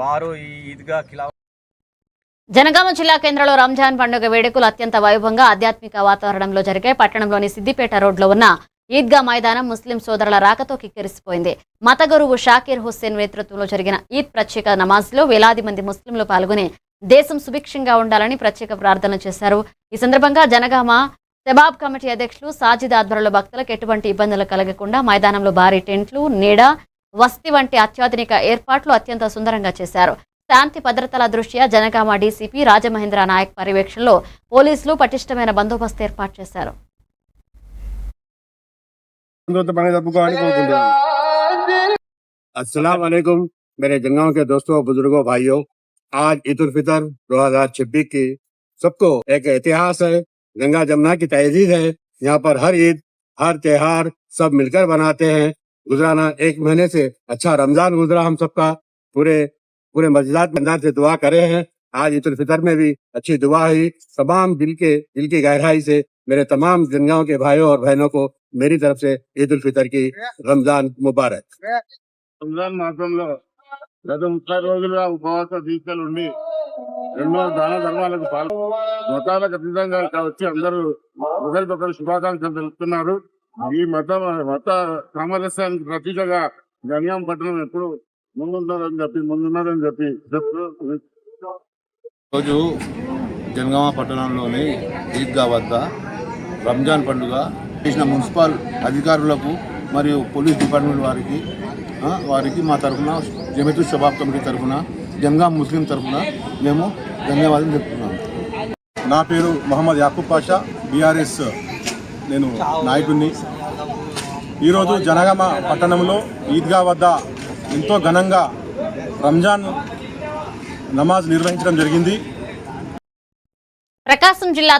వారు ఈ ఈద్గా ఖిలాఫ్ జనగామ జిల్లా కేంద్రంలో రంజాన్ పండుగ వేడుకలు అత్యంత వైభవంగా ఆధ్యాత్మిక వాతావరణంలో జరిగాయి. పట్టణంలోని సిద్దిపేట రోడ్లో ఉన్న ఈద్గా మైదానం ముస్లిం సోదరుల రాకతో కిక్కిరిసిపోయింది. మత గురువు షాకీర్ హుస్సేన్ నేతృత్వంలో జరిగిన ఈద్ ప్రత్యేక నమాజ్లో వేలాది మంది ముస్లింలు పాల్గొని దేశం సుభిక్షంగా ఉండాలని ప్రత్యేక ప్రార్థన చేశారు. ఈ సందర్భంగా జనగామ శబాబ్ కమిటీ అధ్యక్షులు సాజిద్ ఆధ్వర్యంలో భక్తులకు ఎటువంటి ఇబ్బందులు కలగకుండా మైదానంలో భారీ టెంట్లు, నీడ, వసతి వంటి అత్యాధునిక ఏర్పాట్లు అత్యంత సుందరంగా చేశారు. శాంతి భద్రతల దృష్ట్యా జనగామ డీసీపీ రాజమహేంద్ర నాయక్ పర్యవేక్షణలో పోలీసులు పటిష్టమైన బందోబస్తు ఏర్పాటు చేశారు. अस्सलाम वालेकुम मेरे जंगाम के दोस्तों, बुजुर्गों, भाइयों। आज ईद उल फितर 2026 की सबको एक इतिहास है, गंगा जमुना की तहजीब है। यहाँ पर हर ईद, हर त्योहार सब मिलकर बनाते हैं। गुजराना 1 महीने से अच्छा रमजान गुजरा हम सबका। पूरे मस्जिदात में से दुआ करे हैं। आज ईद उल फितर में भी अच्छी दुआ हुई। तमाम दिल की गहराई से मेरे तमाम जंगाओं के भाइयों और बहनों को मेरी तरफ से ईद उल फितर की रमजान मुबारक। రంజాన్ మాసంలో గత 30 రోజులుగా ఉపవాస దీక్షలు ఉండి ఎన్నో దాన ధర్మాలకు మతాలకు అతీతంగా వచ్చి అందరూ ఒకరికొకరు శుభాకాంక్షలు తెలుపుతున్నారు. ఈ మత సామరస్యానికి ప్రతీకగా జంగాం పట్టణం ఎప్పుడు ముందున్నదని చెప్పి రోజు జనగామ పట్టణంలోని ఈద్గా వద్ద రంజాన్ పండుగ చేసిన మున్సిపల్ అధికారులకు మరియు పోలీస్ డిపార్ట్మెంట్ వారికి మా తరఫున జమీతుల్ షబాబ్ కమిటీ తరఫున జనగాం ముస్లిం తరఫున మేము ధన్యవాదాలు చెప్తున్నాము. నా పేరు మొహమ్మద్ యాకూబ్ పాషా, బీఆర్ఎస్ నేను నాయకుడిని. ఈరోజు జనగామ పట్టణంలో ఈద్గా వద్ద ఎంతో ఘనంగా రంజాన్ నమాజ్ నిర్వహించడం జరిగింది. ప్రకాశం జిల్లా